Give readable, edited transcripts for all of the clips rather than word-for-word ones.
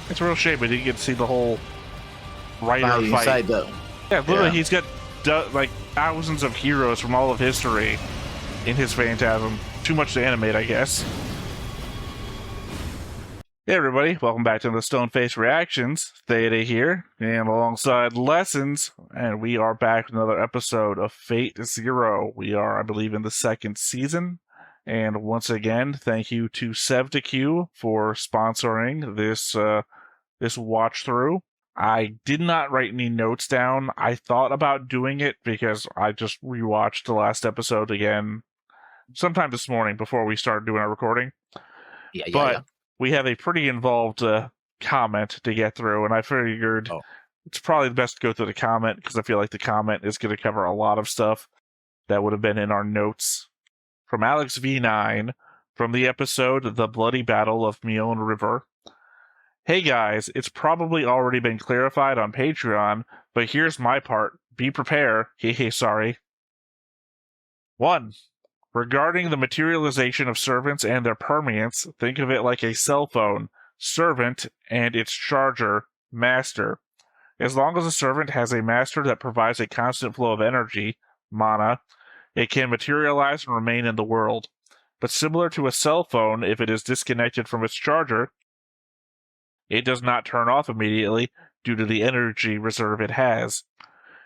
It's a real shame we didn't get to see the whole writer Fight fight. inside the. Yeah, literally, Yeah. he's got like thousands of heroes from all of history in his Phantasm. Too much to animate, I guess. Hey everybody, welcome back to the Stoneface Reactions. Theta here, and alongside Lessons, and we are back with another episode of Fate Zero. We are, I believe, in the second season, and once again, thank you to SevToQ for sponsoring this watch through. I did not write any notes down. I thought about doing it because I just rewatched the last episode again sometime this morning before we started doing our recording. Yeah. We have a pretty involved comment to get through, and I figured it's probably best to go through the comment because I feel like the comment is going to cover a lot of stuff that would have been in our notes. From Alex V9, from the episode The Bloody Battle of Mion River. Hey guys, it's probably already been clarified on Patreon, but here's my part. Be prepared. Hehe, sorry. 1. Regarding the materialization of servants and their permeance, think of it like a cell phone. Servant and its charger, master. As long as a servant has a master that provides a constant flow of energy, mana, it can materialize and remain in the world. But similar to a cell phone, if it is disconnected from its charger, it does not turn off immediately due to the energy reserve it has.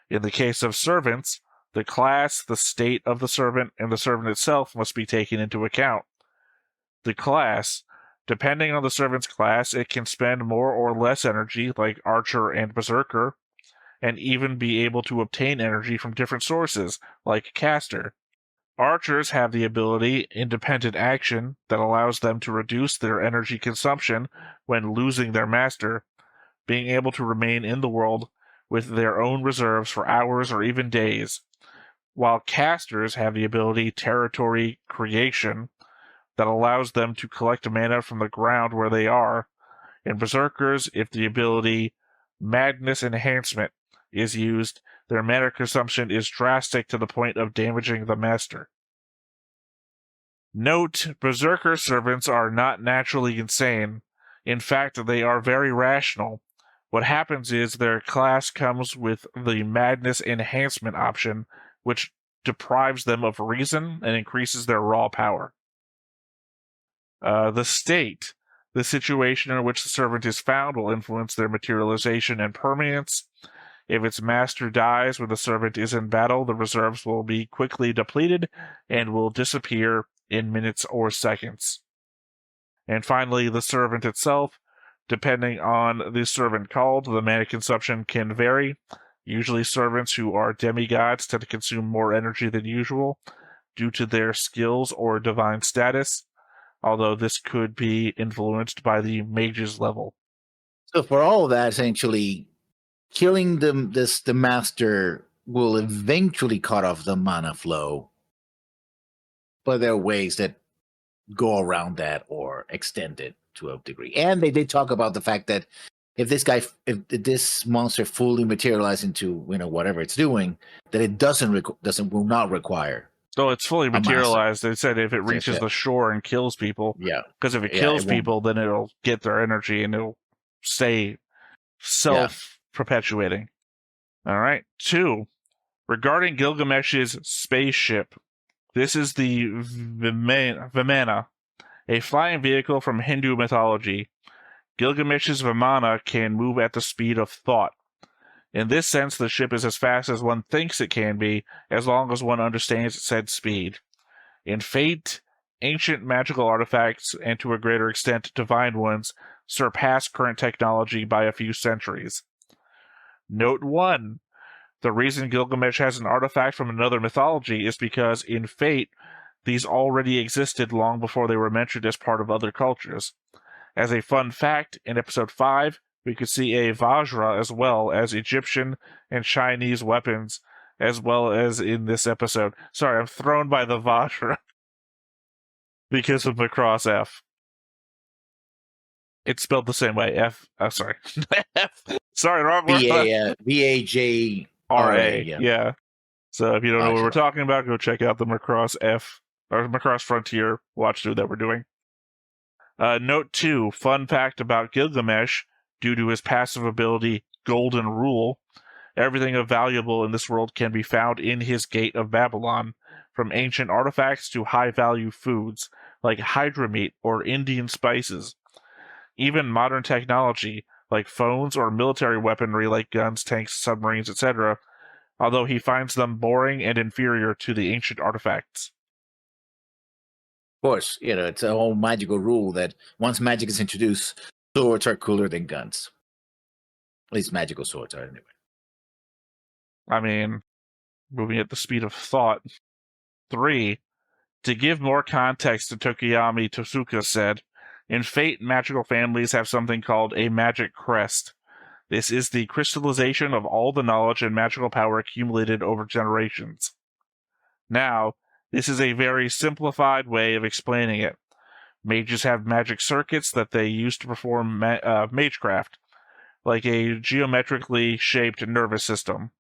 In the case of servants, the class, the state of the servant, and the servant itself must be taken into account. The class. Depending on the servant's class, it can spend more or less energy, like Archer and Berserker, and even be able to obtain energy from different sources, like Caster. Archers have the ability Independent Action that allows them to reduce their energy consumption when losing their master, being able to remain in the world with their own reserves for hours or even days, while casters have the ability Territory Creation that allows them to collect mana from the ground where they are, and Berserkers, if the ability Madness Enhancement is used, their mana consumption is drastic to the point of damaging the master. Note, Berserker servants are not naturally insane. In fact, they are very rational. What happens is their class comes with the Madness Enhancement option, which deprives them of reason and increases their raw power. The state. The situation in which the servant is found will influence their materialization and permanence. If its master dies when the servant is in battle, the reserves will be quickly depleted and will disappear in minutes or seconds. And finally, the servant itself. Depending on the servant called, the mana consumption can vary. Usually servants who are demigods tend to consume more energy than usual due to their skills or divine status, although this could be influenced by the mage's level. So for all of that, essentially, killing the master will eventually cut off the mana flow, but there are ways that go around that or extend it to a degree. And they did talk about the fact that if this monster fully materializes into whatever it's doing, that it will not require. So it's fully materialized. They said if it reaches the shore and kills people, because if it kills people, then it'll get their energy and it'll stay self-perpetuating. All right. 2. Regarding Gilgamesh's spaceship, this is the Vimana, a flying vehicle from Hindu mythology. Gilgamesh's Vimana can move at the speed of thought. In this sense, the ship is as fast as one thinks it can be, as long as one understands said speed. In Fate, ancient magical artifacts, and to a greater extent divine ones, surpass current technology by a few centuries. Note 1. The reason Gilgamesh has an artifact from another mythology is because, in Fate, these already existed long before they were mentioned as part of other cultures. As a fun fact, in Episode 5, we could see a Vajra as well as Egyptian and Chinese weapons, as well as in this episode. Sorry, I'm thrown by the Vajra because of Macross F. It's spelled the same way. F. Oh, sorry. F. Sorry, wrong word. V-A-J-R-A. Yeah. So if you don't know what we're talking about, go check out the Macross F or Macross Frontier watch through that we're doing. Note 2, fun fact about Gilgamesh. due to his passive ability, Golden Rule. Everything of valuable in this world can be found in his Gate of Babylon, from ancient artifacts to high-value foods like hydra meat or Indian spices. Even modern technology, like phones or military weaponry like guns, tanks, submarines, etc., although he finds them boring and inferior to the ancient artifacts. Of course, it's a whole magical rule that once magic is introduced, swords are cooler than guns. At least magical swords are, anyway. I mean, moving at the speed of thought. 3. To give more context to Tokiyami, Tosuka said, in Fate, magical families have something called a magic crest. This is the crystallization of all the knowledge and magical power accumulated over generations. Now, this is a very simplified way of explaining it. Mages have magic circuits that they use to perform magecraft, like a geometrically shaped nervous system.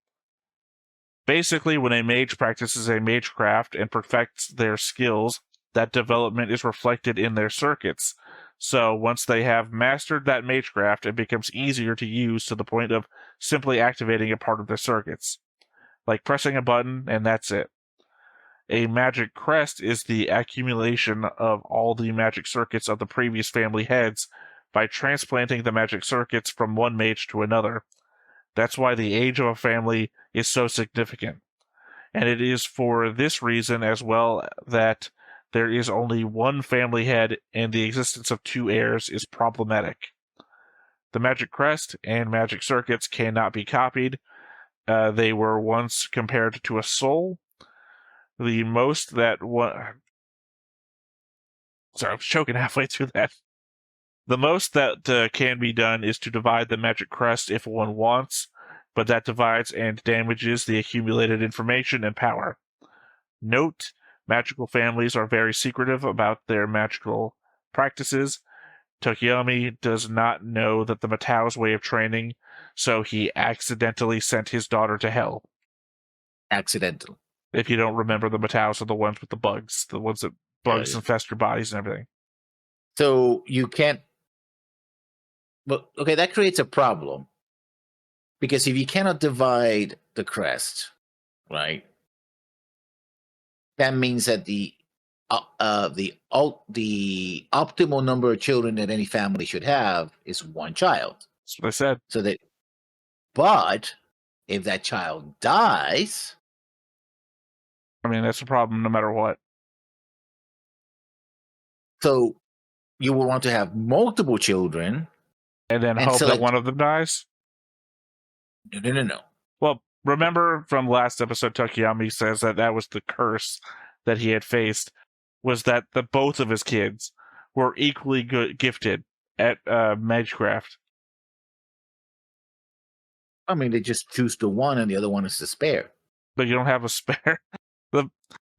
Basically, when a mage practices a magecraft and perfects their skills, that development is reflected in their circuits. So once they have mastered that magecraft, it becomes easier to use to the point of simply activating a part of their circuits. Like pressing a button, and that's it. A magic crest is the accumulation of all the magic circuits of the previous family heads by transplanting the magic circuits from one mage to another. That's why the age of a family is so significant. And it is for this reason as well that there is only one family head and the existence of two heirs is problematic. The magic crest and magic circuits cannot be copied. They were once compared to a soul. The most that one... Sorry, I was choking halfway through that. The most that can be done is to divide the magic crest if one wants, but that divides and damages the accumulated information and power. Note, magical families are very secretive about their magical practices. Tokiyami does not know that the Matao's way of training, so he accidentally sent his daughter to hell. Accidental. If you don't remember, the Matao's are the ones with the bugs, the ones that bugs infest your bodies and everything. So you can't... Well, okay, that creates a problem. Because if you cannot divide the crest, right, that means that the optimal number of children that any family should have is one child. That's what I said. But if that child dies, I mean, that's a problem no matter what. So you will want to have multiple children, and then hope that one of them dies. No. Well, remember from last episode, Tokiyami says that was the curse that he had faced, was that both of his kids were equally gifted at magecraft. I mean, they just choose the one and the other one is the spare. But you don't have a spare.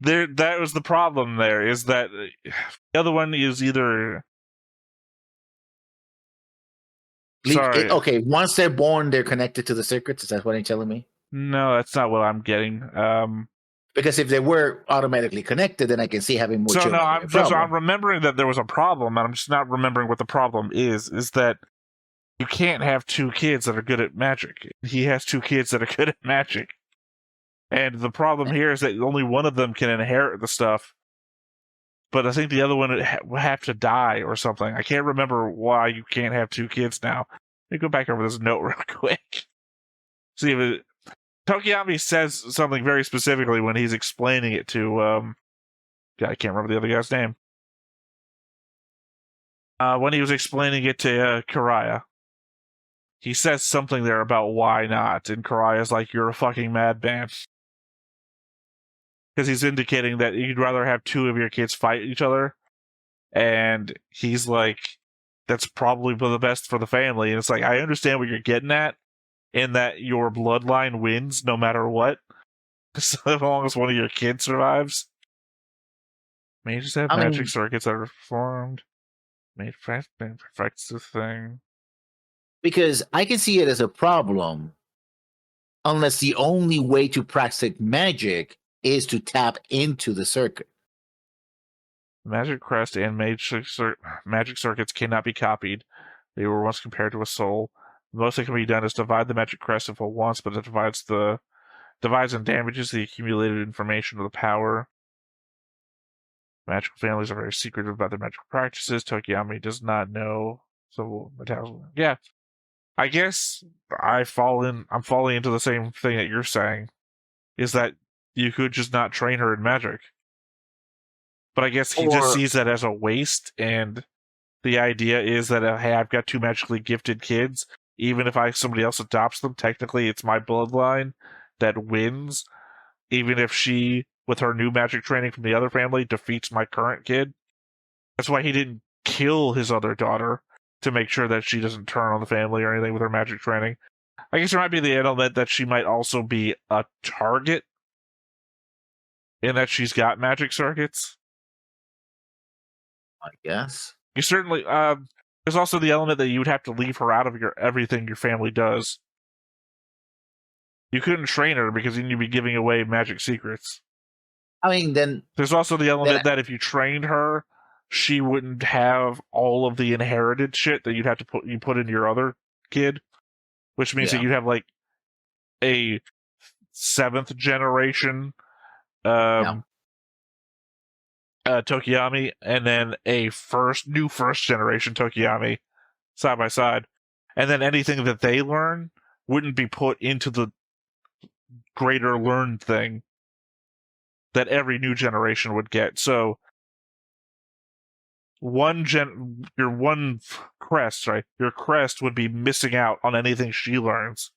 That was the problem there, is that the other one is either... Sorry. Okay, once they're born, they're connected to the circuits. Is that what you're telling me? No, that's not what I'm getting. Because if they were automatically connected, then I can see having more children. I'm remembering that there was a problem, and I'm just not remembering what the problem is that you can't have two kids that are good at magic. He has two kids that are good at magic. And the problem here is that only one of them can inherit the stuff. But I think the other one would have to die or something. I can't remember why you can't have two kids now. Let me go back over this note real quick. See if Tokiyami says something very specifically when he's explaining it to... I can't remember the other guy's name. When he was explaining it to Karaya. He says something there about why not. And Karaya's like, you're a fucking madman. Because he's indicating that you'd rather have two of your kids fight each other. And he's like, that's probably the best for the family. And it's like, I understand what you're getting at, in that your bloodline wins no matter what. So as long as one of your kids survives. Mages have magic circuits that are formed. Made perfects the thing. Because I can see it as a problem unless the only way to practice magic is to tap into the circuit. Magic crest and magic circuits cannot be copied. They were once compared to a soul. The most that can be done is divide the magic crest if it wants, but it divides and damages the accumulated information of the power. Magical families are very secretive about their magical practices. Tokiyami does not know. So, yeah. I guess I'm falling into the same thing that you're saying, is that you could just not train her in magic. But I guess he just sees that as a waste, and the idea is that, hey, I've got two magically gifted kids. Even if somebody else adopts them, technically it's my bloodline that wins. Even if she, with her new magic training from the other family, defeats my current kid. That's why he didn't kill his other daughter, to make sure that she doesn't turn on the family or anything with her magic training. I guess there might be the element that she might also be a target, in that she's got magic circuits. I guess. You certainly, there's also the element that you would have to leave her out of everything your family does. You couldn't train her because then you'd be giving away magic secrets. I mean, then there's also the element that if you trained her, she wouldn't have all of the inherited shit that you'd have to put into your other kid, which means that you'd have like a 7th generation Tokiyami, and then a new first generation Tokiyami side by side, and then anything that they learn wouldn't be put into the greater learned thing that every new generation would get. So your one crest, right? Your crest would be missing out on anything she learns.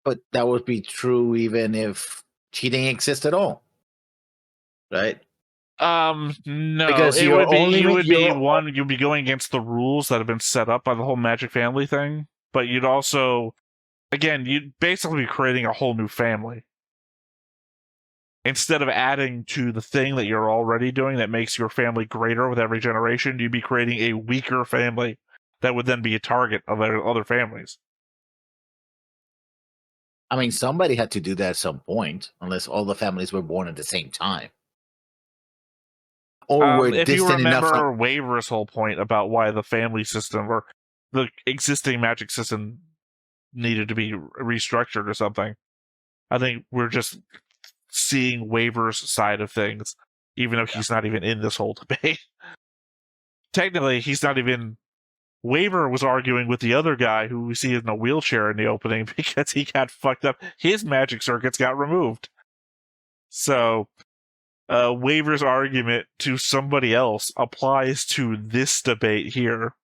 But that would be true even if cheating exists at all, right? No, because you'd be going against the rules that have been set up by the whole Magic Family thing, but you'd also, again, you'd basically be creating a whole new family. Instead of adding to the thing that you're already doing that makes your family greater with every generation, you'd be creating a weaker family that would then be a target of other families. I mean, somebody had to do that at some point, unless all the families were born at the same time. Or were if you distant enough remember Waver's whole point about why the family system or the existing magic system needed to be restructured or something, I think we're just seeing Waver's side of things, even though he's not even in this whole debate. Technically, he's not even... Waver was arguing with the other guy who we see in a wheelchair in the opening because he got fucked up. His magic circuits got removed. So, Waver's argument to somebody else applies to this debate here.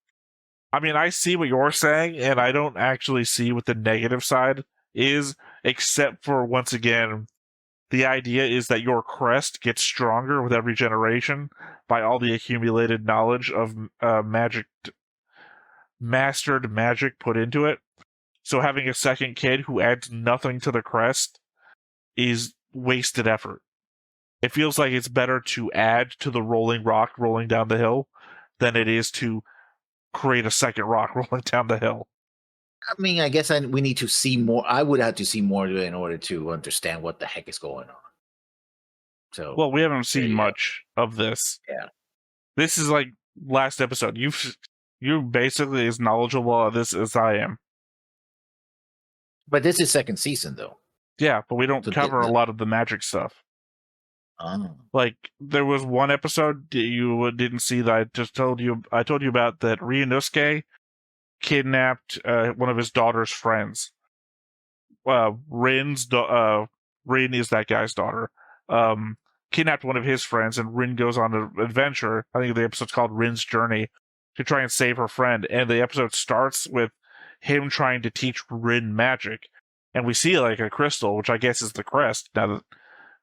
I mean, I see what you're saying, and I don't actually see what the negative side is, except for, once again, the idea is that your crest gets stronger with every generation by all the accumulated knowledge of mastered magic put into it. So having a second kid who adds nothing to the crest is wasted effort. It feels like it's better to add to the rolling rock rolling down the hill than it is to create a second rock rolling down the hill. I mean, I guess we need to see more. I would have to see more in order to understand what the heck is going on. So, well, we haven't seen much of this. Yeah. This is like last episode. You're basically as knowledgeable of this as I am. But this is second season, though. Yeah, but we don't cover a lot of the magic stuff. Like, there was one episode you didn't see that I just told you about, that Ryunosuke kidnapped one of his daughter's friends. Rin is that guy's daughter. Kidnapped one of his friends, and Rin goes on an adventure. I think the episode's called Rin's Journey, to try and save her friend. And the episode starts with him trying to teach Rin magic. And we see like a crystal, which I guess is the crest, now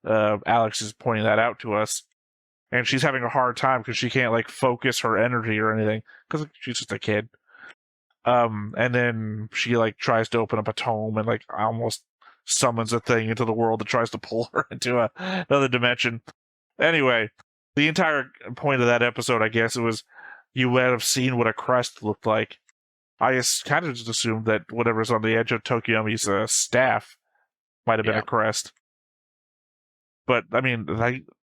that Alex is pointing that out to us. And she's having a hard time because she can't like focus her energy or anything, because she's just a kid. And then she like tries to open up a tome and like almost summons a thing into the world that tries to pull her into another dimension. Anyway, the entire point of that episode, I guess, it was you would have seen what a crest looked like. I kind of just assumed that whatever's on the edge of Tokiyami's staff might have been a crest. But I mean,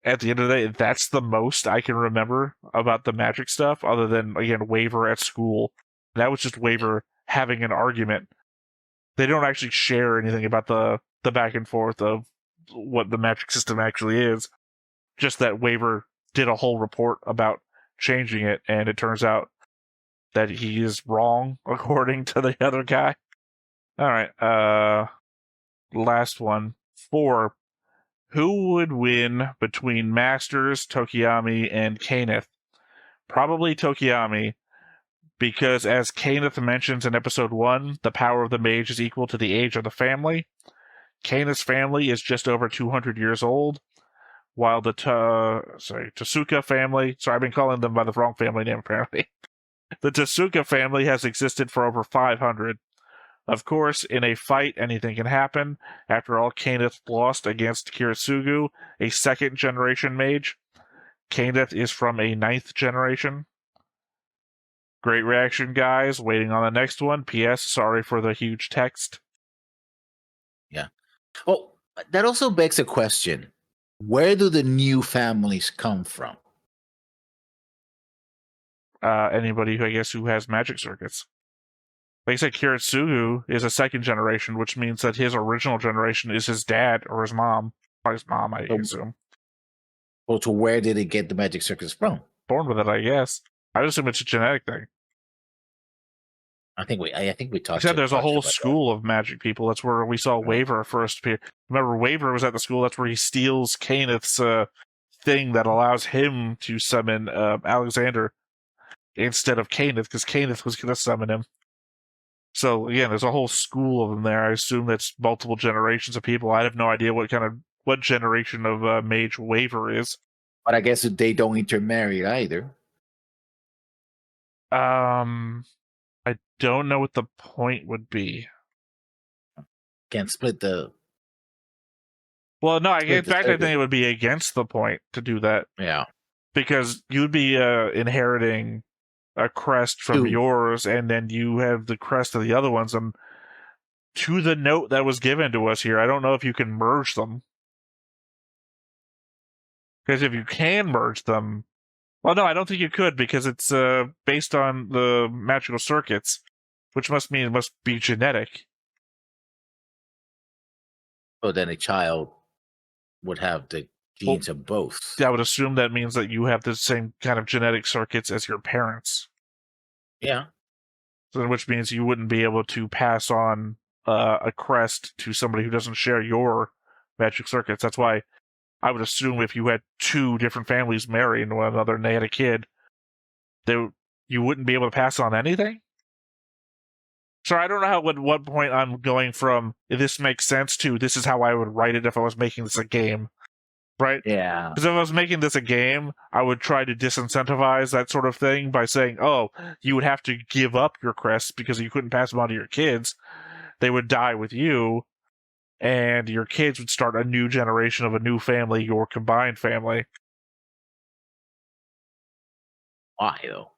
at the end of the day, that's the most I can remember about the magic stuff, other than again Waver at school. That was just Waver having an argument. They don't actually share anything about the back and forth of what the magic system actually is. Just that Waver did a whole report about changing it, and it turns out that he is wrong according to the other guy. All right, last one. 4. Who would win between Masters, Tokiyami, and Kaneth? Probably Tokiyami, because as Kaneth mentions in episode 1, the power of the mage is equal to the age of the family. Kaneth's family is just over 200 years old, while the Tasuka family, sorry, I've been calling them by the wrong family name apparently. The Tasuka family has existed for over 500. Of course, in a fight, anything can happen. After all, Kaneth lost against Kirisugu, a second-generation mage. Kaneth is from a 9th generation. Great reaction, guys. Waiting on the next one. P.S. Sorry for the huge text. Yeah. Well, that also begs a question. Where do the new families come from? Anybody who, I guess, who has magic circuits. Like I said, Kiritsugu is a second generation, which means that his original generation is his dad or his mom. Or his mom, I assume. Well, so where did it get the magic circuits from? Born with it, I guess. I assume it's a genetic thing. I think we talked. Except there's a whole school of magic people. That's where we saw Waver first appear. Remember, Waver was at the school. That's where he steals Kaneth's thing that allows him to summon Alexander instead of Kaneth, because Kaneth was going to summon him. So again, there's a whole school of them there. I assume that's multiple generations of people. I have no idea what generation of mage Waver is. But I guess they don't intermarry either. I don't know what the point would be. Can't split the. Well, no, in fact, I think it would be against the point to do that. Yeah. Because you'd be inheriting a crest from yours, and then you have the crest of the other ones. And to the note that was given to us here, I don't know if you can merge them. Because if you can merge them, well, no, I don't think you could, because it's based on the magical circuits, which must mean it must be genetic. Oh, then a child would have the genes of both. I would assume that means that you have the same kind of genetic circuits as your parents. Yeah. So, which means you wouldn't be able to pass on a crest to somebody who doesn't share your magic circuits. That's why I would assume if you had 2 different families marrying one another and they had a kid, you wouldn't be able to pass on anything? So I don't know at what point I'm going from this makes sense to this is how I would write it if I was making this a game. Right? Yeah. Because if I was making this a game, I would try to disincentivize that sort of thing by saying, oh, you would have to give up your crests because you couldn't pass them on to your kids. They would die with you, and your kids would start a new generation of a new family, your combined family. Why, though?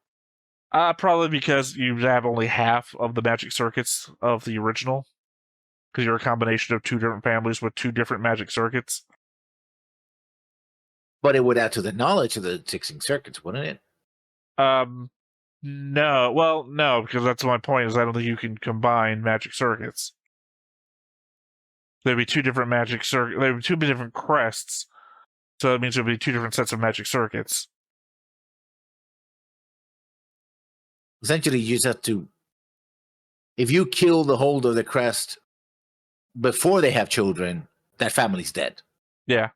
Probably because you have only half of the magic circuits of the original. Because you're a combination of 2 different families with 2 different magic circuits. But it would add to the knowledge of the 16 circuits, wouldn't it? No. Well, no, because that's my point, is I don't think you can combine magic circuits. There'd be 2 different magic circuits. There'd be 2 different crests. So that means there'd be 2 different sets of magic circuits. Essentially, you just have to. If you kill the holder of the crest before they have children, that family's dead. Yeah.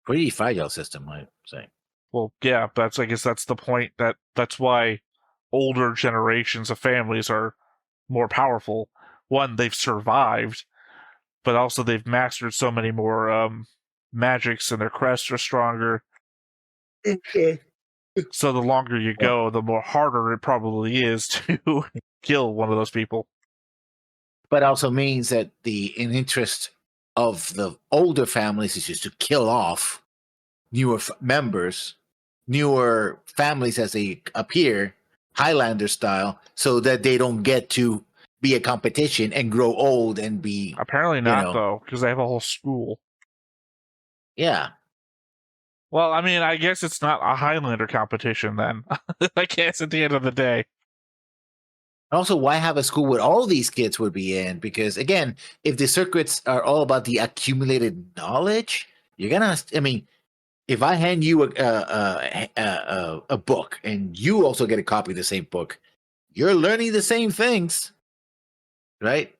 Pretty fragile system, I'd say. Well, yeah, but I guess that's the point. That's why older generations of families are more powerful. One, they've survived, but also they've mastered so many more magics, and their crests are stronger. Okay. So the longer you go, the more harder it probably is to kill one of those people. But also means that in interest of the older families is just to kill off newer members, newer families as they appear, Highlander style, so that they don't get to be a competition and grow old and be. Apparently not, though, because they have a whole school. Yeah. Well, I mean, I guess it's not a Highlander competition then. I guess at the end of the day. Also, why have a school where all these kids would be in? Because again, if the circuits are all about the accumulated knowledge, you're gonna. I mean, if I hand you a book and you also get a copy of the same book, you're learning the same things, right?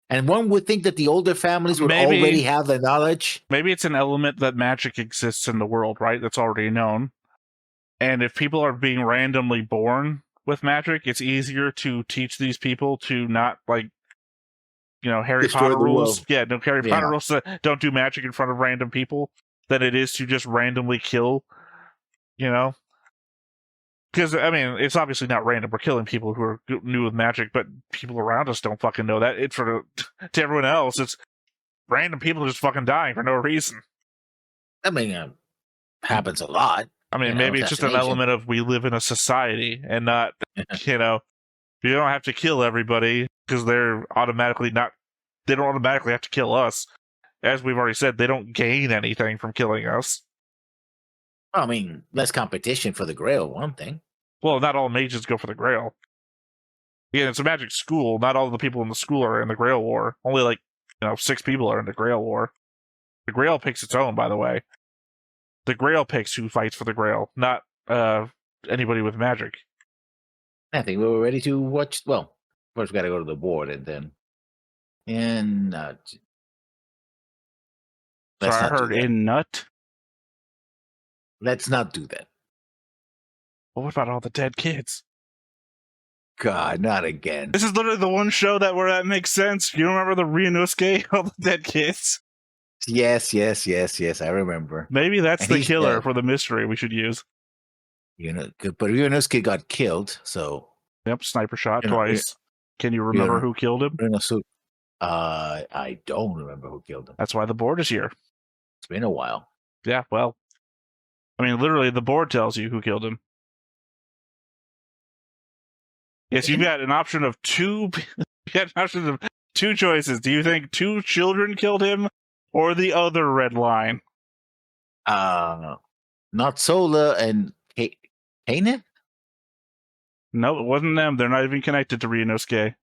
And one would think that the older families would already have the knowledge. Maybe it's an element that magic exists in the world, right? That's already known. And if people are being randomly born with magic, it's easier to teach these people to not, like, Harry Destroy Potter the rules. world. Yeah, no Harry Potter rules that don't do magic in front of random people than it is to just randomly kill, Because, I mean, it's obviously not random. We're killing people who are new with magic, but people around us don't fucking know that. It's to everyone else, it's random people just fucking dying for no reason. I mean, happens a lot. I mean, maybe it's just an element of we live in a society and not, you don't have to kill everybody because they're automatically not, they don't automatically have to kill us. As we've already said, they don't gain anything from killing us. I mean, less competition for the Grail, one thing. Well, not all mages go for the Grail. Yeah, it's a magic school. Not all the people in the school are in the Grail War. Only 6 people are in the Grail War. The Grail picks its own, by the way. The Grail picks who fights for the Grail, not anybody with magic. I think we were ready to watch. Well, first we got to go to the board and then. And so I heard in nut. Let's not do that. Well, what about all the dead kids? God, not again. This is literally the one show where that makes sense. You remember the Ryunosuke, all the dead kids? Yes, I remember. Maybe that's the killer for the mystery we should use. But Ryunosuke got killed, so. Yep, sniper shot twice. Can you remember who killed him? I don't remember who killed him. That's why the board is here. It's been a while. Yeah, well, I mean, literally, the board tells you who killed him. Yes, you've got an option of two. You got an option of 2 choices. Do you think 2 children killed him, or the other red line? Not Sola and Kanan? No, it wasn't them. They're not even connected to Ryunosuke.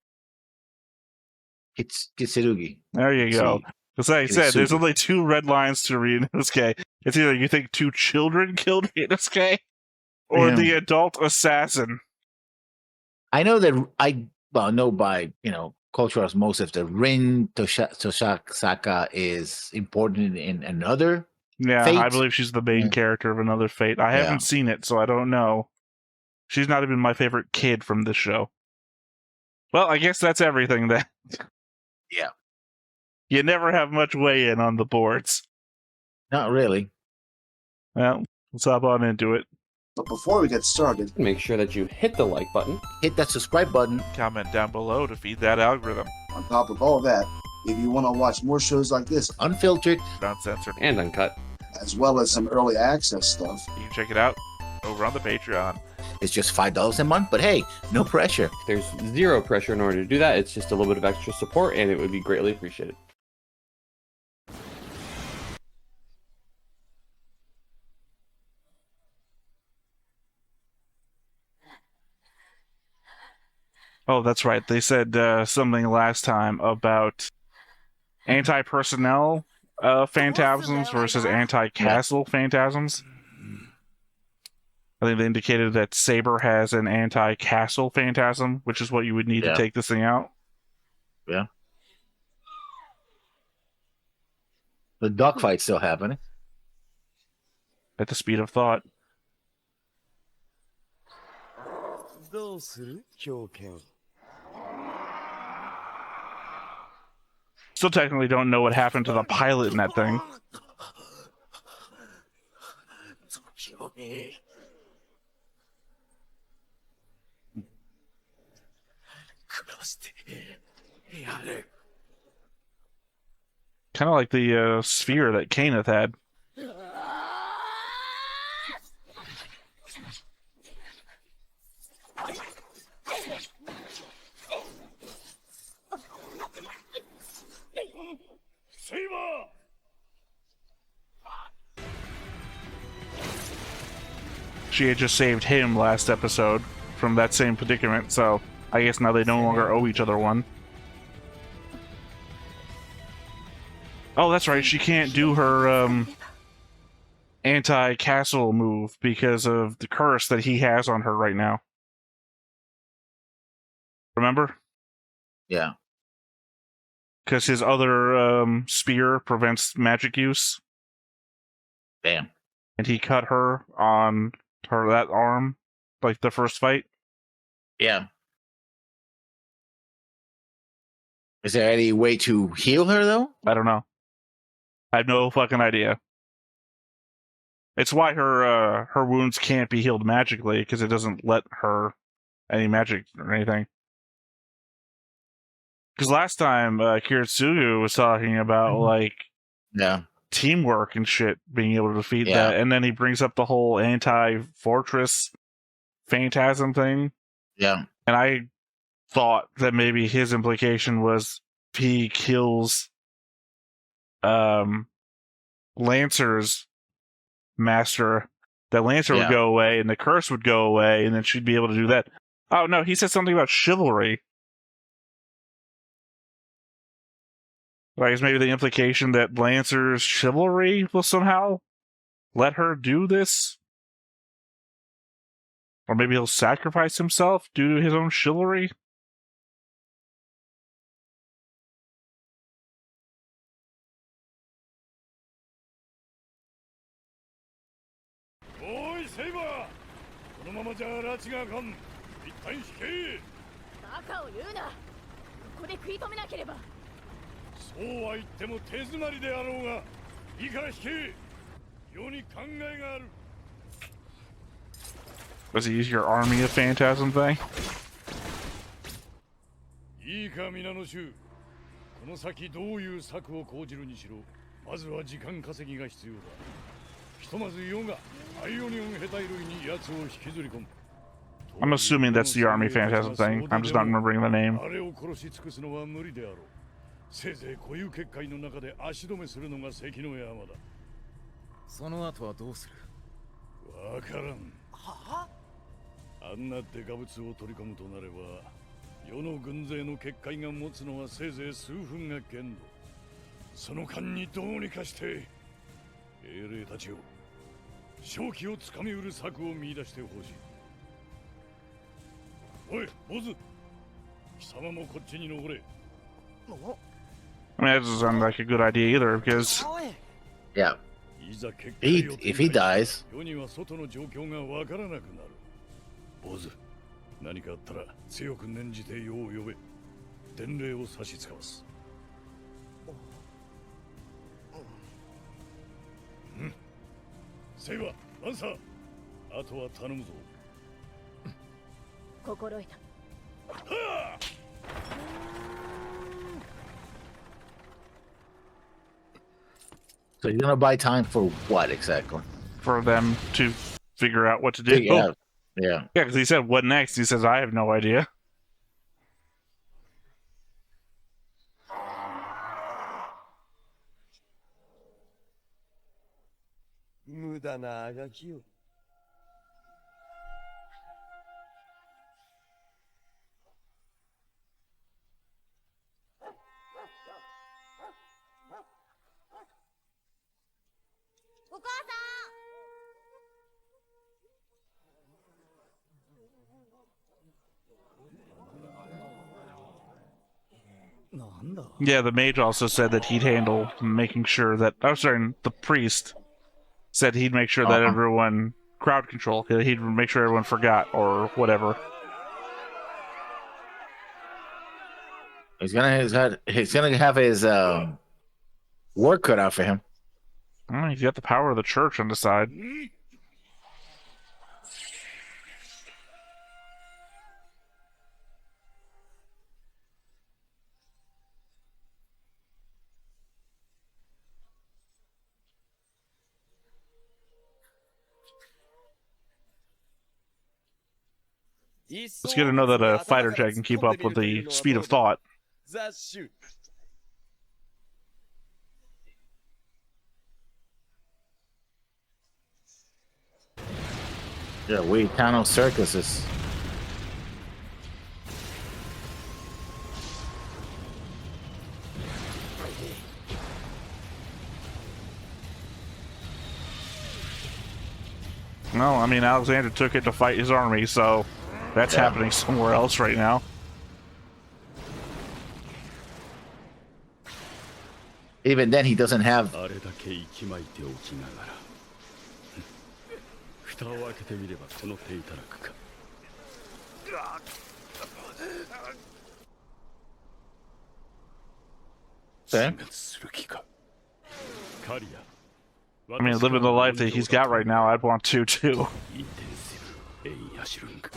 It's Kitsurugi. There you go. As I said, there's only 2 red lines to Ryunosuke. It's either you think 2 children killed Ryunosuke, or the adult assassin. I know that know by cultural osmosis that Rin Tosaka is important in another. Yeah, fate. I believe she's the main character of another Fate. I haven't seen it, so I don't know. She's not even my favorite kid from this show. Well, I guess that's everything then. Yeah. You never have much weigh in on the boards. Not really. Well, let's hop on into it. But before we get started, make sure that you hit the like button, hit that subscribe button, comment down below to feed that algorithm. On top of all that, if you want to watch more shows like this, unfiltered, uncensored, and uncut, as well as some early access stuff, you can check it out over on the Patreon. It's just $5 a month, but hey, no pressure. There's 0 pressure in order to do that. It's just a little bit of extra support, and it would be greatly appreciated. Oh, that's right. They said something last time about anti-personnel phantasms versus anti-castle phantasms. I think they indicated that Saber has an anti-castle phantasm, which is what you would need to take this thing out. Yeah. The dogfight's still happening. At the speed of thought. Still technically don't know what happened to the pilot in that thing. Kind of like the sphere that Kenneth had. she had just saved him last episode from that same predicament, so I guess now they no longer owe each other one. Oh, that's right, she can't do her, anti-castle move because of the curse that he has on her right now. Remember? Yeah. Because his other spear prevents magic use. Damn. And he cut her on that arm, like the first fight. Yeah. Is there any way to heal her though? I don't know. I have no fucking idea. It's why her wounds can't be healed magically, because it doesn't let her any magic or anything. Because last time Kiritsugu was talking about like teamwork and shit, being able to defeat that, and then he brings up the whole anti-fortress phantasm thing. Yeah. And I thought that maybe his implication was if he kills Lancer's master, that Lancer would go away and the curse would go away, and then she'd be able to do that. Oh no, he said something about chivalry. I guess maybe the implication that Lancer's chivalry will somehow let her do this? Or maybe he'll sacrifice himself due to his own chivalry? Oi, Saber! このままじゃ拉致があかん。一旦引け。バカを言うな。ここで食い止めなければ。そうは言っても手詰まりであろうが、いいから引け。世に考えがある。 Does he use your army of phantasm thing? いいか皆の衆。この先どういう策を講じるにしろ、まずは時間稼ぎが必要だ。ひとまず世がアイオニオンヘタイ類に奴を引きずり込む。 I'm assuming that's the army phantasm thing. I'm just not remembering the name. あれを殺し尽くすのは無理であろう。せいぜい固有結界の中で足止めするのが関の山だ。その後はどうする？わからん。はあ？あんなデカ物を取り込むとなれば、世の軍勢の結界が持つのはせいぜい数分が限度。その間にどうにかして英霊たちを正気をつかみうる策を見出してほしい。おい、坊主、貴様もこっちに残れ。 I mean, that doesn't sound like a good idea either, because... Yeah. If he dies... 世には外の状況がわからなくなる。坊主、何かあったら強く念じて世を呼べ。伝令を差し使わす。セイバー、ランサー、あとは頼むぞ。心得た。はあ So you're gonna buy time for what exactly? For them to figure out what to do. Yeah. Yeah. Yeah, because he said, what next? He says, I have no idea. Yeah, the mage also said that he'd handle making sure that... Oh, sorry, the priest said he'd make sure that everyone... Crowd control. He'd make sure everyone forgot, or whatever. He's gonna have his work cut out for him. Oh, he's got the power of the church on the side. It's good to know that a fighter jet can keep up with the speed of thought. Yeah, we tunnel circuses. No, I mean, Alexander took it to fight his army, so that's happening somewhere else right now. Even then, he doesn't have. あれだけ息巻いておきながら蓋を開けてみればこの手いただくか Okay. 鎮圧する気かカリア I mean, living the life that he's got right now, I'd want to too. インテンシブエイヤシュルング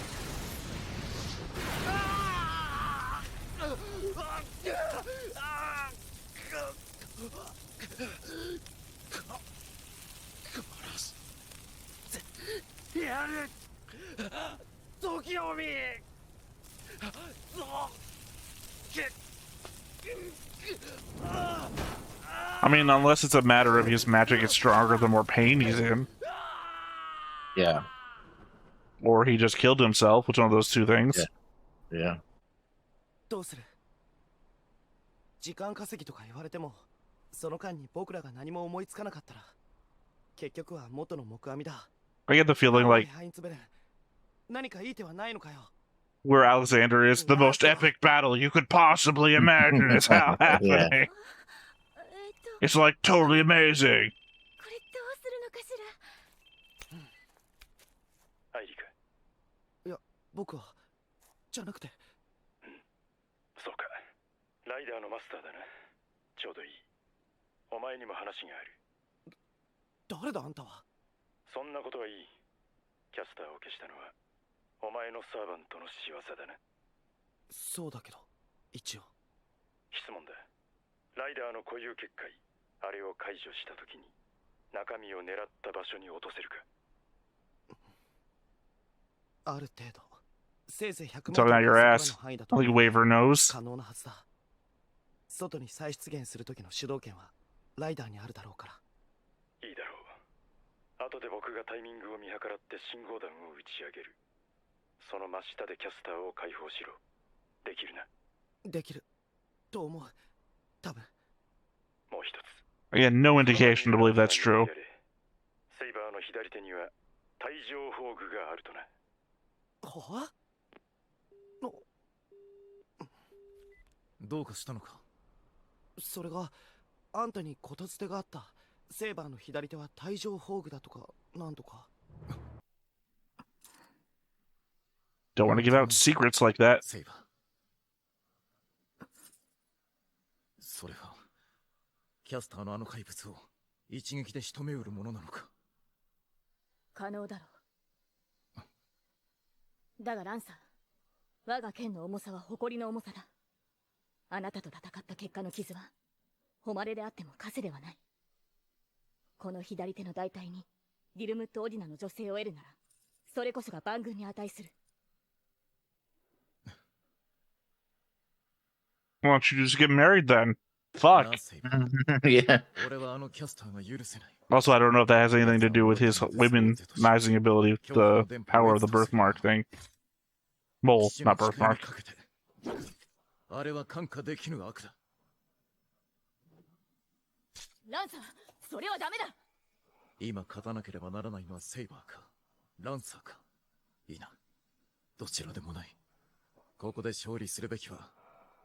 I mean, unless it's a matter of his magic is stronger the more pain he's in, Yeah. or he just killed himself, which one of those two things. Yeah. どうする？時間稼ぎとか言われても、その間に僕らが何も思いつかなかったら、結局は元の木阿弥だ。 I get the feeling like 何かいい手はないのかよ。 where Alexander is, the most epic battle you could possibly imagine is how happening. It's like totally amazing. これどうするのかしら。アイリクいや、僕はじゃなくて。そうかライダーのマスターだなちょうどいいお前にも話がある誰だあんたは。そんなことはいいキャスターを消したのはお前のサーバントの仕業だなそうだけど一応質問だライダーの固有結界あれを解除したときに中身を狙った場所に落とせるかある程度せいぜい100 Talking out your ass. I think Waver knows. 可能なはずだ外に再出現する時の主導権はライダーにあるだろうからいいだろう後で僕がタイミングを見計らって信号弾を打ち上げるその真下でキャスターを解放しろできるなできると思う多分もう一つ Again, no indication to believe that's true. セイバーの左手には帯状宝具があるとなはあどうかしたのかそれがあんたにことづてがあったセイバーの左手は帯状宝具だとかなんとか Don't want to give out secrets like that. セイバーそれはキャスターのあの怪物を一撃で仕留めうるものなのか可能だろう。だがランサー、我が剣の重さは誇りの重さだ。あなたと戦った結果の傷は誉れであっても枷ではない。この左手の大体にディルムット・オディナの女性を得るならそれこそが万軍に値する。 Why don't you just get married then? Fuck. なセイバー Yeah. 俺はあのキャスターが許せない Also, I don't know if that has anything to do with his womenizing ability, the power of the birthmark thing. Mole, 騎士の not 誓いに birthmark. かけてあれは看過できぬ悪だランサー、それはダメだ。今勝たなければならないのはセイバーかランサーかいいなどちらでもないここで勝利するべきは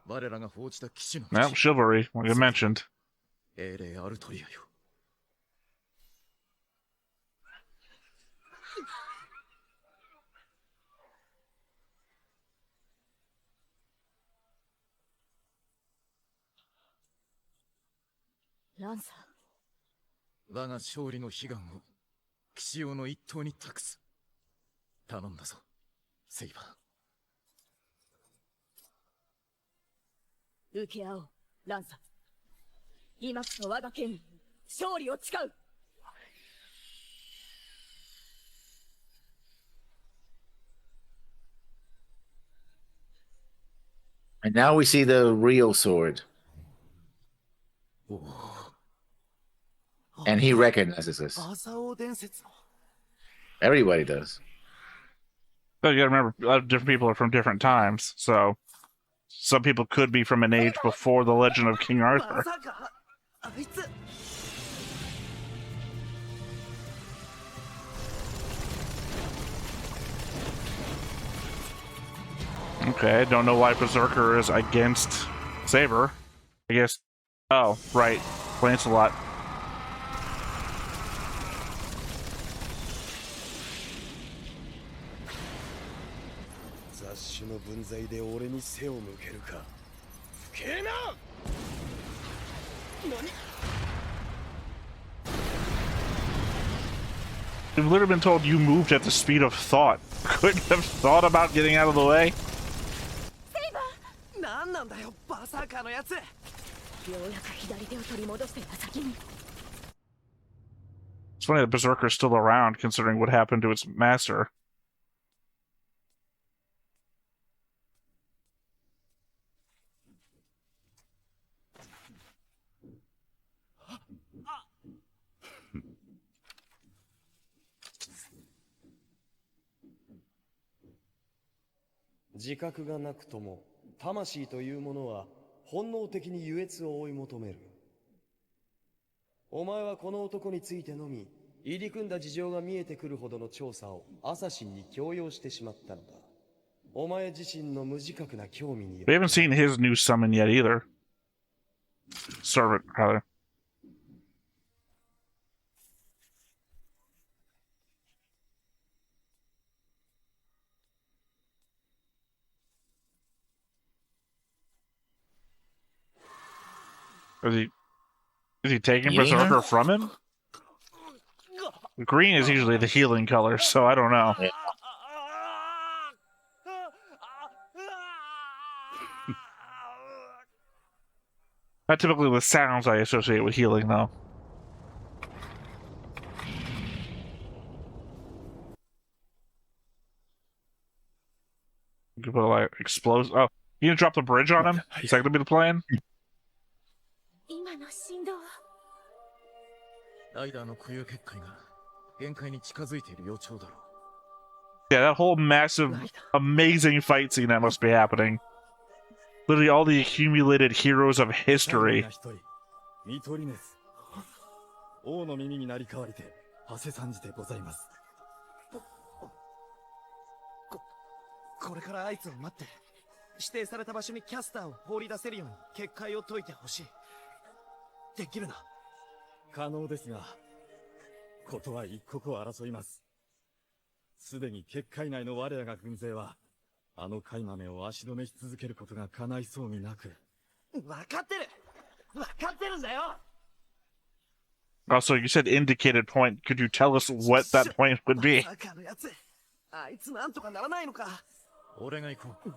我らが報じた騎士の Well, chivalry, like I mentioned. 英霊アルトリアよランサー、我が勝利の悲願を騎士王の一党に託す頼んだぞセイバー受け合おう、ランサー。今こそ我が剣に勝利を誓う。 And now we see the real sword. And he recognizes us. アザオ伝説の Everybody does. But you gotta remember, different people are from different times, so some people could be from an age before the legend of King Arthur. まさかあいつ Okay, I don't know why Berserker is against Saber. I guess. Oh, right. Lancelot. 雑種の分際で俺に背を向けるか。不敬な。何 We've literally been told you moved at the speed of thought. Couldn't have thought about getting out of the way. なんなんだよバサーカーのやつ。ようやく左手を取り戻した矢先に It's funny that Berserker's still around, considering what happened to its master.「自覚がなくとも魂というものは本能的に優越を追い求める。お前はこの男についてのみ入り組んだ事情が見えてくるほどの調査をアサシンに強要してしまったのだ。お前自身の無自覚な興味によ We haven't seen his new summon yet either. Servant, rather. Is he taking Eating Berserker her? from him? Green is usually the healing color, so I don't know. Yeah. Not typically the sounds I associate with healing, though. You can put like explosive. Oh, you gonna drop the bridge on him? Is that gonna be the plan? 今の振動はライダーの固有結界が限界に近づいている予兆だろう。 Yeah, that whole massive, amazing fight scene that must be happening. Literally all the accumulated heroes of history. ミトリネス王の耳になり代わりてハセ参じてございます。これからあいつを待って指定された場所にキャスターを放り出せるように結界を解いてほしい。できるな。可能ですが、ことは一刻を争います。すでに結界内の我らが軍勢は、あの貝豆を足止めし続けることが叶いそうになく。わかってる。わかってるんだよ。 Also, you said indicated point. Could you tell us what that point would be? バカのやつ。あいつなんとかならないのか。俺が行こう。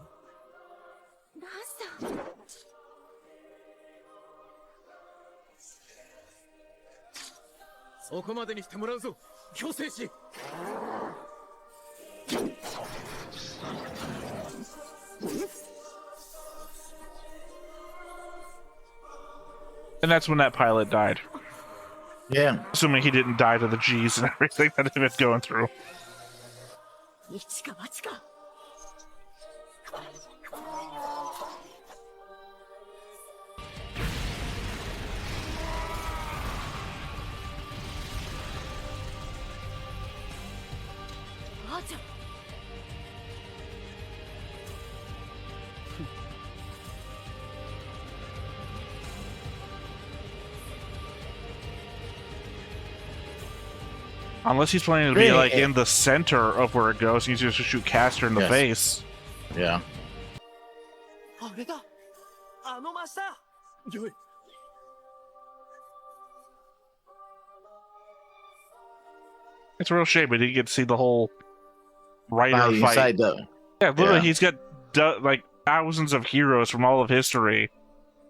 ランさんそこまでにしてもらうぞ。強制し。And that's when that pilot died. Yeah. Assuming he didn't die to the G's and everything that he was going through. 一か八か あーちゃん Unless he's planning to be Really? like in the center of where it goes, he's just to shoot Caster in the Yes. face. Yeah. あれだ。あの真下。よい。 It's a real shame we didn't get to see the whole By Rider fight. inside the. Yeah, literally, Yeah. he's got like thousands of heroes from all of history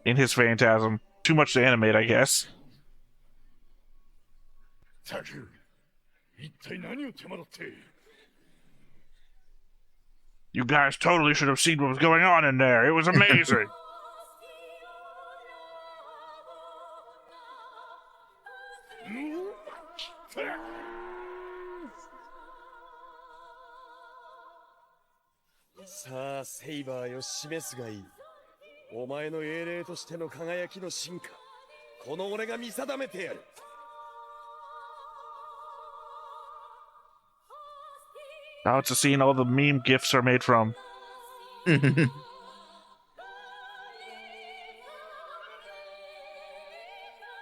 in his Phantasm. Too much to animate, I guess. たく、一体何を手間取って。 You guys totally should have seen what was going on in there. It was amazing. さあセイバーよ示すがいい。お前の英霊としての輝きの進化、この俺が見定めてやる。Now it's a scene all the meme gifs are made from.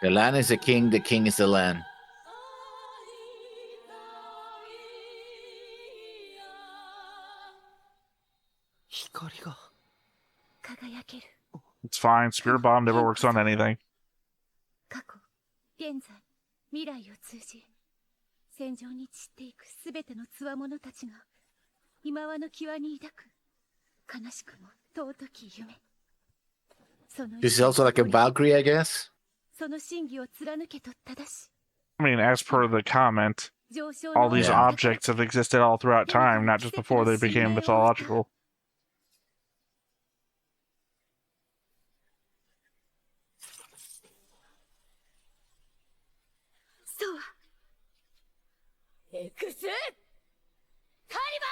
The land is the king is the land. 光が輝ける。 It's fine. Spirit Bomb never works on anything. 過去、現在、未来を通じ、戦場に散っていくすべての強者たちが、今はの際に抱く、悲しくも尊き夢。その She's also like a Valkyrie, I guess. その真偽を貫けと正し、 I mean, as per the comment, 上昇 all の these Yeah. objects have existed all throughout time, not just before they became mythological. そうはエクスカリバ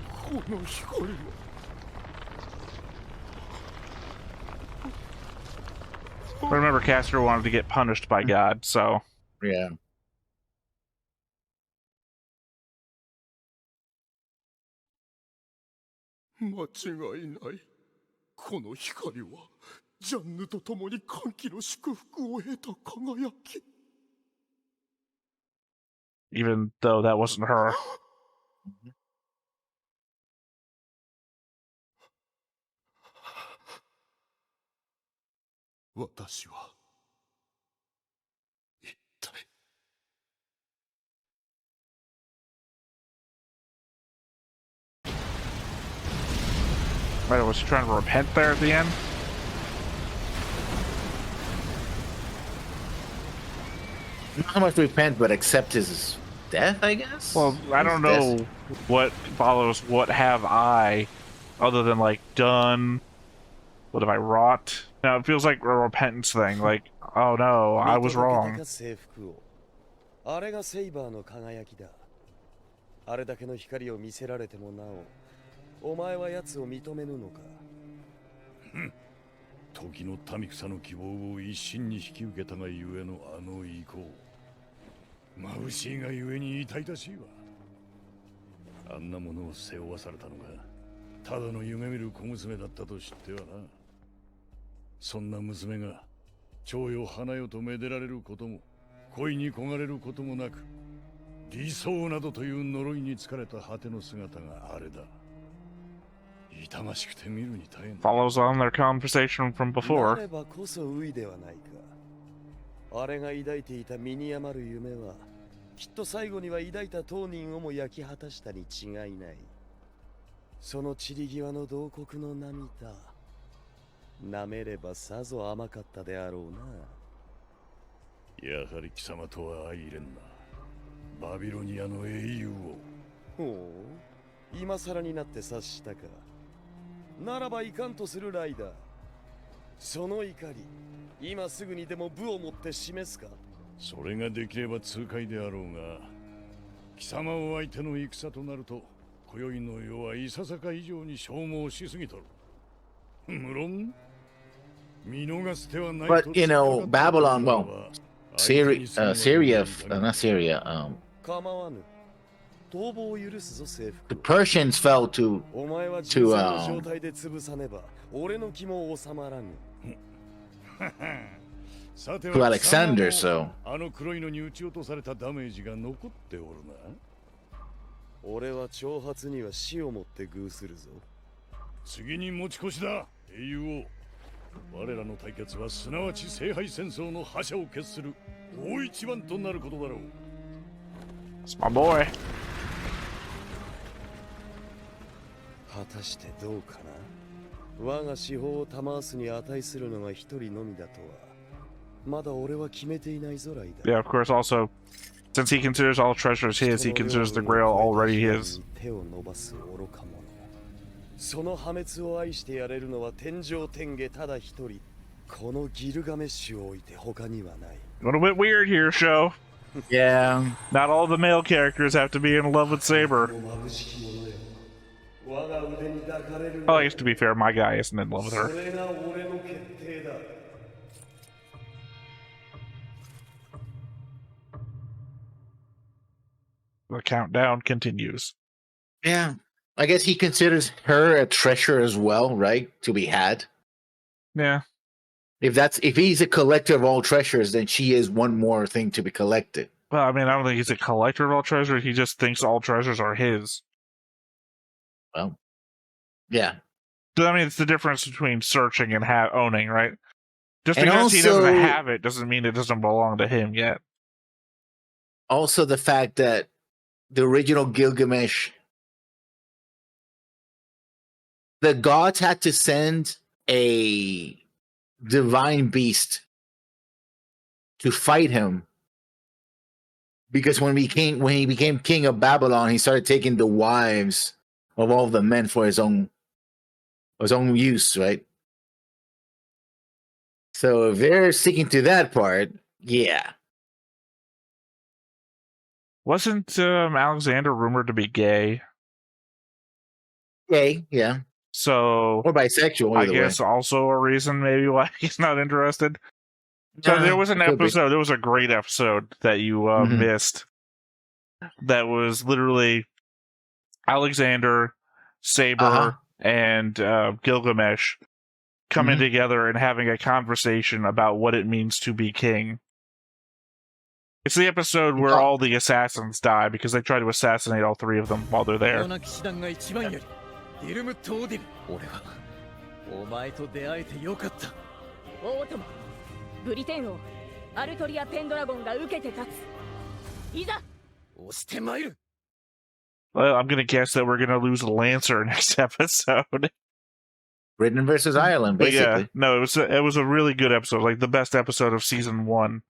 この光は Remember, Castor wanted to get punished by God, so Yeah. 間違いない。この光はジャンヌと共に歓喜の祝福を得た輝き。 even though that wasn't her. 私は一体 Right, was he trying to repent there at the end? Not how much repent, but accept his death, I guess. Well, I don't know what follows what have I, other than like done, what have I wrought? No, it feels like a repentance thing, like, oh no, I was wrong. あれがセイバーの輝きだ。あれだけの光を見せられてもなお、お前は奴を認めぬのか。時の民草の希望を一心に引き受けたがゆえのあの意向。眩しいがゆえに痛々しいわ。あんなものを背負わされたのがただの夢見る小娘だったと知ってはな。そんな娘が蝶よ花よとめでられることも恋に焦がれることもなく、理想などという呪いに疲れた果ての姿があれだ。痛ましくて見るに耐えん。 Follows on their conversation from な before. ればこそウイではないか。あれが抱いていた身に余る夢は、きっと最後には抱いた当人をも焼き果たしたに違いない。その散り際の洞窟の涙、舐めればさぞ甘かったであろうな。やはり貴様とは相入れんな。バビロニアの英雄を。ほう、今更になって察したか。ならばいかんとするライダー。その怒り、今すぐにでも武を持って示すか。それができれば痛快であろうが、貴様を相手の戦となると、今宵の世はいささか以上に消耗しすぎとる。無論、見逃す手はないと。 But you know, Babylon, well, Syria, not Syria. 構わぬ。逃亡を許すぞ政府。 The Persians fell to お前は純正の状態で潰さねば、俺の気も収まらぬ。さて to は Alexander. So あの黒いのに撃ち落とされたダメージが残っておるな。俺は挑発には死をもって偶するぞ。次に持ち越しだ、英雄を。我らの対決はすなわち聖杯戦争の覇者を決する大一番となることだろう。 It's my boy. 果たしてどうかな。我が司法を賜すに値するのが一人のみだとは、まだ俺は決めていないぞライダー。 Yeah, of course, also Since he considers all treasures his, he considers the Grail already his. 手を伸ばす愚か者。その破滅を愛してやれるのは天上天下ただ一人。このギルガメッシュを置いて他にはない。A little bit weird here, show. Yeah. Not all the male characters have to be in love with Saber. Oh, I guess to be fair, my guy isn't in love with her. The countdown continues. Yeah. I guess he considers her a treasure as well, right? To be had. Yeah. If he's a collector of all treasures, then she is one more thing to be collected. Well, I mean, I don't think he's a collector of all treasures. He just thinks all treasures are his. Well, yeah. But, I mean, it's the difference between searching and owning, right? Just And because he also- doesn't have it doesn't mean it doesn't belong to him yet. Also, the fact that the original Gilgamesh, the gods had to send a divine beast to fight him, because when he became king of Babylon, he started taking the wives of all the men for his own use, right? So if they're sticking to that part, yeah. Wasn't Alexander rumored to be gay? Gay, yeah. So Or bisexual, I either guess also a reason maybe why he's not interested. So Nah, there was an it could be. episode, there was a great episode that you Mhm. missed. That was literally Alexander, Saber, Uh-huh. and Gilgamesh coming Mhm. together and having a conversation about what it means to be king. It's the episode where Oh. all the assassins die because they try to assassinate all three of them while they're there. 世のなき師団が一番よりディルム・トーディル俺はお前と出会えてよかった。大友ブリテン王アルトリア・ペンドラゴンが受けて立つ。いざ押してまいる。 Well, I'm gonna guess that we're gonna lose a Lancer next episode. Britain versus Ireland, But basically. yeah, no, it was a really good episode, like the best episode of season 1,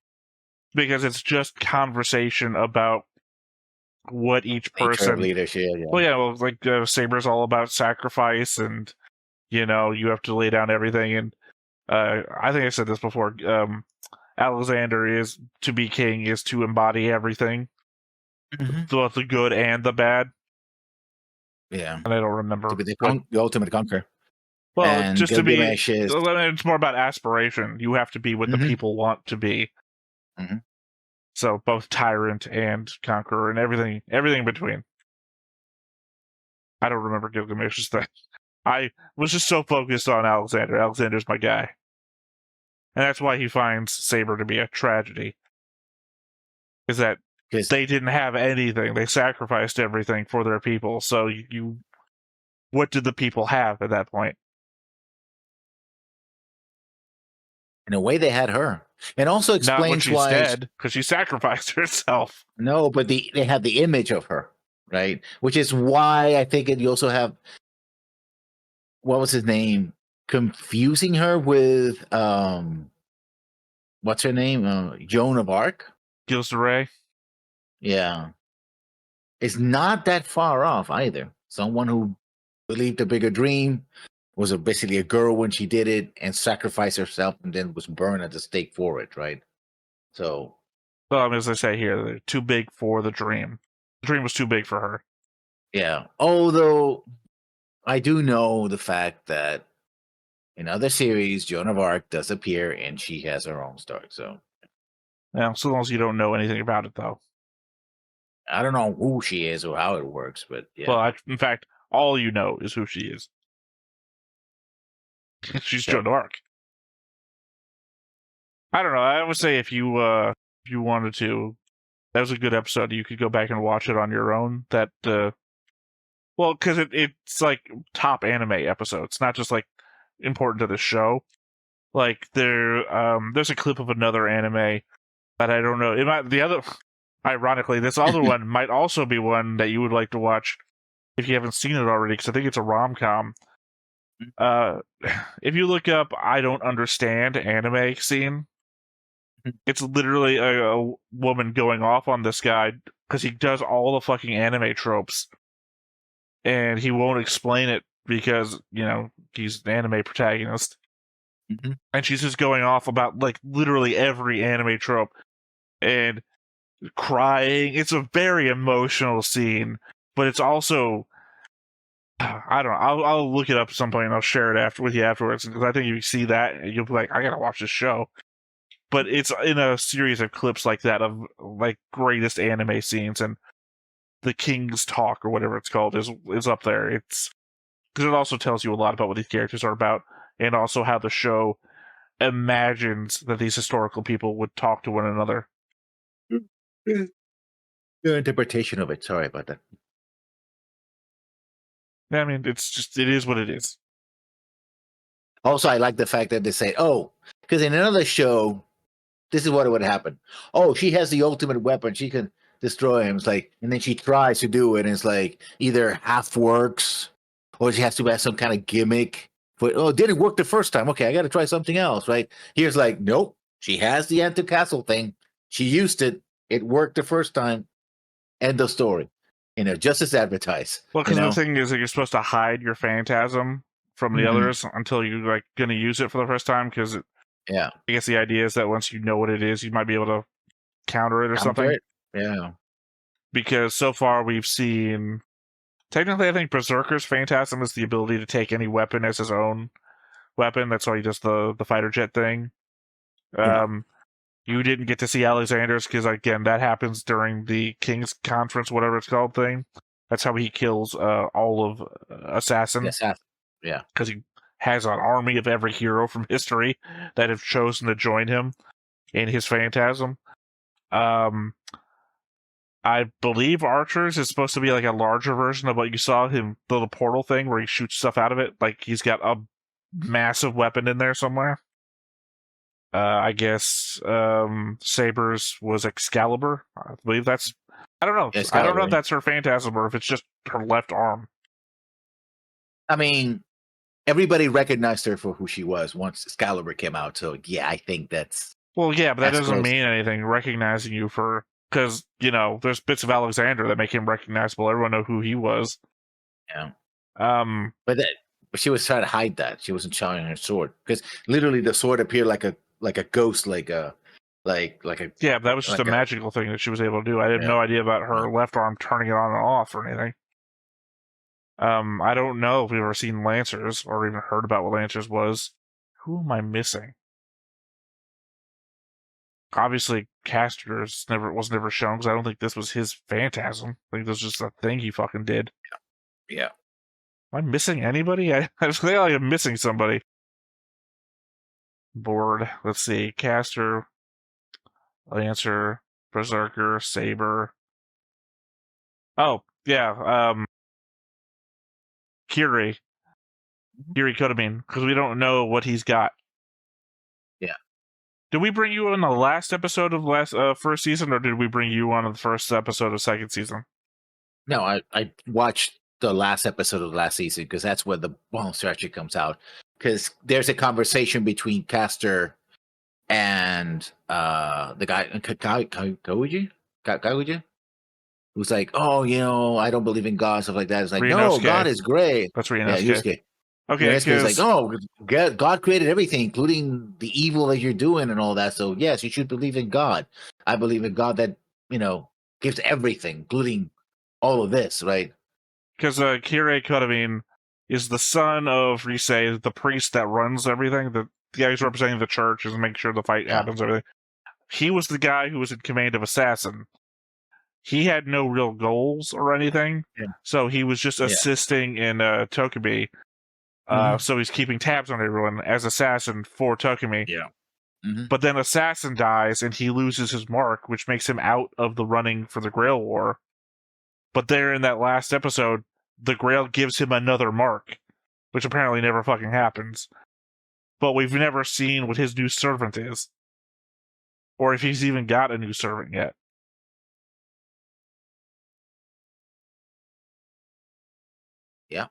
because it's just conversation about what each Nature of person. leadership, yeah. Well, yeah, well, like Saber's all about sacrifice, and you have to lay down everything. And I think I said this before. Alexander is to be king is to embody everything, Mhm. both the good and the bad. Yeah. And I don't remember. To be the, what- the ultimate conqueror. well, and just to be. Gilgamesh is- It's more about aspiration. You have to be what the Mhm. people want to be. Mhm. So both tyrant and conqueror and everything in between. I don't remember Gilgamesh's thing. I was just so focused on Alexander. Alexander's my guy. And that's why he finds Saber to be a tragedy. Is that 'Cause- they didn't have anything. They sacrificed everything for their people. So what did the people have at that point? In a way, they had her. And also Not when explains she's why. dead, because she sacrificed herself. No, but they have the image of her, right? Which is why I think you also have, what was his name? Confusing her with what's her name? Joan of Arc. Gilles Yeah. It's not that far off either. Someone who believed a bigger dream, was basically a girl when she did it, and sacrificed herself and then was burned at the stake for it, right? So Well, as I say here, they're too big for the dream. The dream was too big for her. yeah. Although I do know the fact that in other series, Joan of Arc does appear and she has her own story. So Yeah, so long as you don't know anything about it, though. I don't know who she is or how it works, but yeah. Well, in fact, all you know is who she is. She's Joan of Arc. I don't know. I would say if you wanted to, that was a good episode. You could go back and watch it on your own. That well, because it's like top anime episodes, not just like important to the show. Like there's a clip of another anime that I don't know. It might ironically, this other one might also be one that you would like to watch if you haven't seen it already, because I think it's a rom-com. If you look up "I don't understand" anime scene, It's literally a woman going off on this guy because he does all the fucking anime tropes, and he won't explain it because he's an anime protagonist, and she's just going off about like literally every anime trope and crying. It's a very emotional scene, but it's also I don't know. I'll look it up at some point and I'll share it with you afterwards because I think you see that and you'll be like, I gotta watch this show. But it's in a series of clips like that of like greatest anime scenes, and the King's Talk or whatever it's called is up there. It's because it also tells you a lot about what these characters are about, and also how the show imagines that these historical people would talk to one another. Your interpretation of it. Sorry about that. I mean, it is what it is. Also, I like the fact that they say, "Oh, because in another show, this is what would happen. Oh, she has the ultimate weapon; she can destroy him." It's like, and then she tries to do it, and it's like either half works, or she has to have some kind of gimmick. But it didn't work the first time. Okay, I got to try something else. Right here's like, nope. She has the anti-castle thing. She used it. It worked the first time. End of story. Just as advertised. Well, because the thing is that you're supposed to hide your phantasm from the others until you're like going to use it for the first time. Because I guess the idea is that once you know what it is, you might be able to counter it or something. Yeah. Because so far we've seen. Technically, I think Berserker's phantasm is the ability to take any weapon as his own weapon. That's why he does the fighter jet thing. You didn't get to see Alexander's because, again, that happens during the King's Conference, whatever it's called, thing. That's how he kills all of Assassins. Yeah. Because he has an army of every hero from history that have chosen to join him in his phantasm. I believe Archer's is supposed to be like a larger version of what you saw him, the little portal thing where he shoots stuff out of it. Like he's got a massive weapon in there somewhere. I guess Saber's was Excalibur. I believe that's. I don't know. Excalibur. I don't know if that's her phantasm or if it's just her left arm. I mean, everybody recognized her for who she was once Excalibur came out. So yeah, I think that's. Well, yeah, but that doesn't mean anything. Recognizing you for because there's bits of Alexander that make him recognizable. Everyone know who he was. Yeah. But she was trying to hide that. She wasn't showing her sword because literally the sword appeared like a ghost, like a. Yeah, but that was just a magical thing that she was able to do. I had no idea about her left arm turning it on and off or anything. I don't know if we've ever seen Lancers or even heard about what Lancers was. Who am I missing? Obviously, Castor's was never shown because I don't think this was his phantasm. I think this was just a thing he fucking did. Yeah. Am I missing anybody? I just feel like I'm missing somebody. Board. Let's see. Castor, Lancer, Berserker, Saber. Oh, yeah. Kiri Kodamin, because we don't know what he's got. Yeah. Did we bring you on the last episode of first season, or did we bring you on the first episode of second season? No, I watched the last episode of the last season because that's where the monster actually comes out. Because there's a conversation between Castor and the guy Kauji, who's like, oh, I don't believe in God, stuff like that. It's like, no, God is great. That's Ryunosuke. Yeah, okay, it's like, oh, God created everything, including the evil that you're doing and all that. So yes, you should believe in God. I believe in God that gives everything, including all of this, right? Because Kiri Kodamin is the son of Risei, the priest that runs everything. The guy who's representing the church and making sure the fight happens. Everything. He was the guy who was in command of Assassin. He had no real goals or anything, so he was just assisting in Tokumi. So he's keeping tabs on everyone as Assassin for Tokumi. Yeah. But then Assassin dies and he loses his mark, which makes him out of the running for the Grail War. But there in that last episode, the Grail gives him another mark, which apparently never fucking happens. But we've never seen what his new servant is. Or if he's even got a new servant yet. Yeah.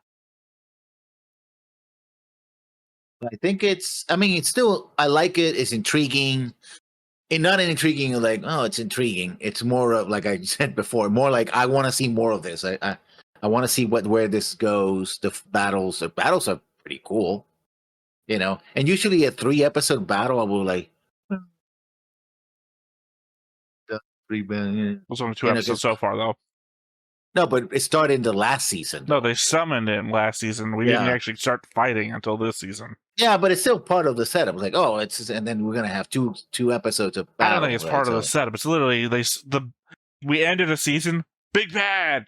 I think it's still, I like it. It's intriguing. not intriguing like, oh, it's intriguing. It's more of, like I said before, more like I want to see more of this. I want to see where this goes. The battles are pretty cool, you know. And usually a 3-episode battle, I will like. The 3 billion. There's only 2 episodes so far, though. No, but it started in the last season. No, they summoned it last season. We didn't actually start fighting until this season. Yeah, but it's still part of the setup. It's like, oh, and then we're gonna have two episodes of battle. I don't think it's part of the setup. It's literally we ended a season, big bad.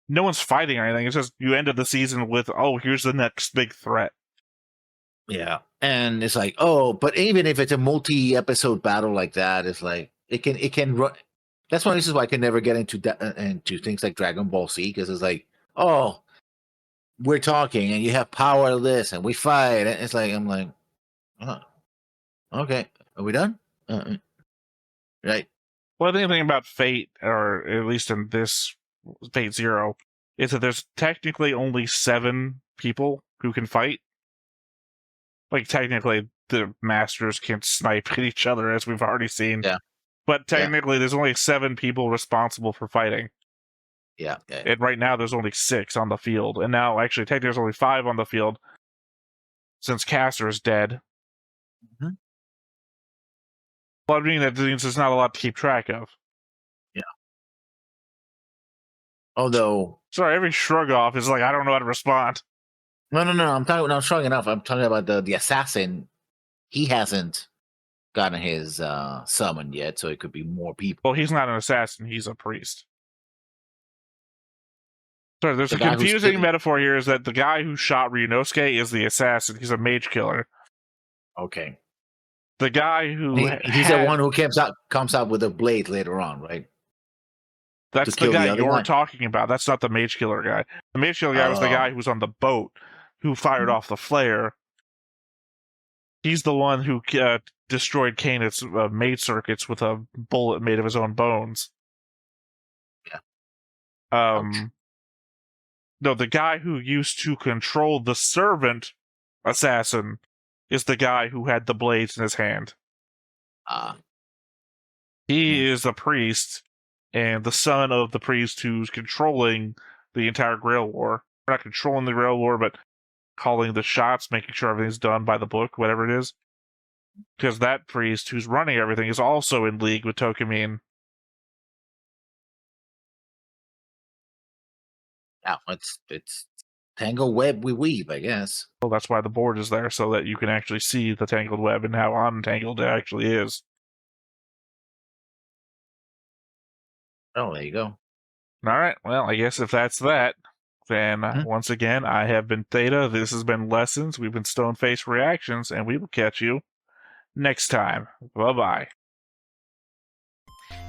No one's fighting or anything. It's just you ended the season with, oh, here's the next big threat. Yeah, and it's like, oh, but even if it's a multi-episode battle like that, it's like it can run. That's one reason why I can never get into things like Dragon Ball Z, because it's like, oh, we're talking and you have power of this and we fight. And it's like, I'm like, oh, okay, are we done? Right. Well, the only thing about Fate, or at least in this Fate Zero, is that there's technically only 7 people who can fight. Like, technically, the masters can snipe at each other, as we've already seen. Yeah. But technically, there's only 7 people responsible for fighting. Yeah. And right now, there's only 6 on the field. And now, actually, technically, there's only 5 on the field since Caster is dead. Mm-hmm. Well, I mean, that means there's not a lot to keep track of. Yeah. Although... Sorry, every shrug off is like, I don't know how to respond. No. I'm talking not strong enough. I'm talking about the assassin. He hasn't gotten his summon yet, so it could be more people. Well, he's not an assassin. He's a priest. Sorry, there's a confusing metaphor here, is that the guy who shot Ryunosuke is the assassin. He's a mage killer. Okay. The guy who... He's the one who comes out with a blade later on, right? That's the guy you're talking about. That's not the mage killer guy. The mage killer guy was the guy who was on the boat, who fired off the flare. He's the one who destroyed Kaneth's maid circuits with a bullet made of his own bones. Yeah. No, the guy who used to control the servant assassin is the guy who had the blades in his hand. He is a priest, and the son of the priest who's controlling the entire Grail War. Not controlling the Grail War, but calling the shots, making sure everything's done by the book, whatever it is. Because that priest who's running everything is also in league with Tokamine. Yeah, it's tangled web we weave, I guess. Well, that's why the board is there, so that you can actually see the tangled web and how untangled it actually is. Oh, there you go. All right, well, I guess if that's that, then once again, I have been Theta, this has been Lessons, we've been Stoneface Reactions, and we will catch you next time. Bye-bye.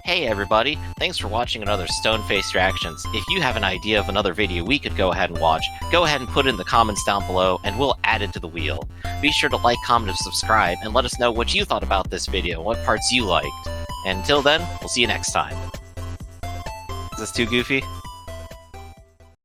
Hey everybody, thanks for watching another Stoneface Reactions. If you have an idea of another video we could go ahead and watch, go ahead and put it in the comments down below and we'll add it to the wheel. Be sure to like, comment, and subscribe, and let us know what you thought about this video, what parts you liked. And until then, we'll see you next time. Is this too goofy?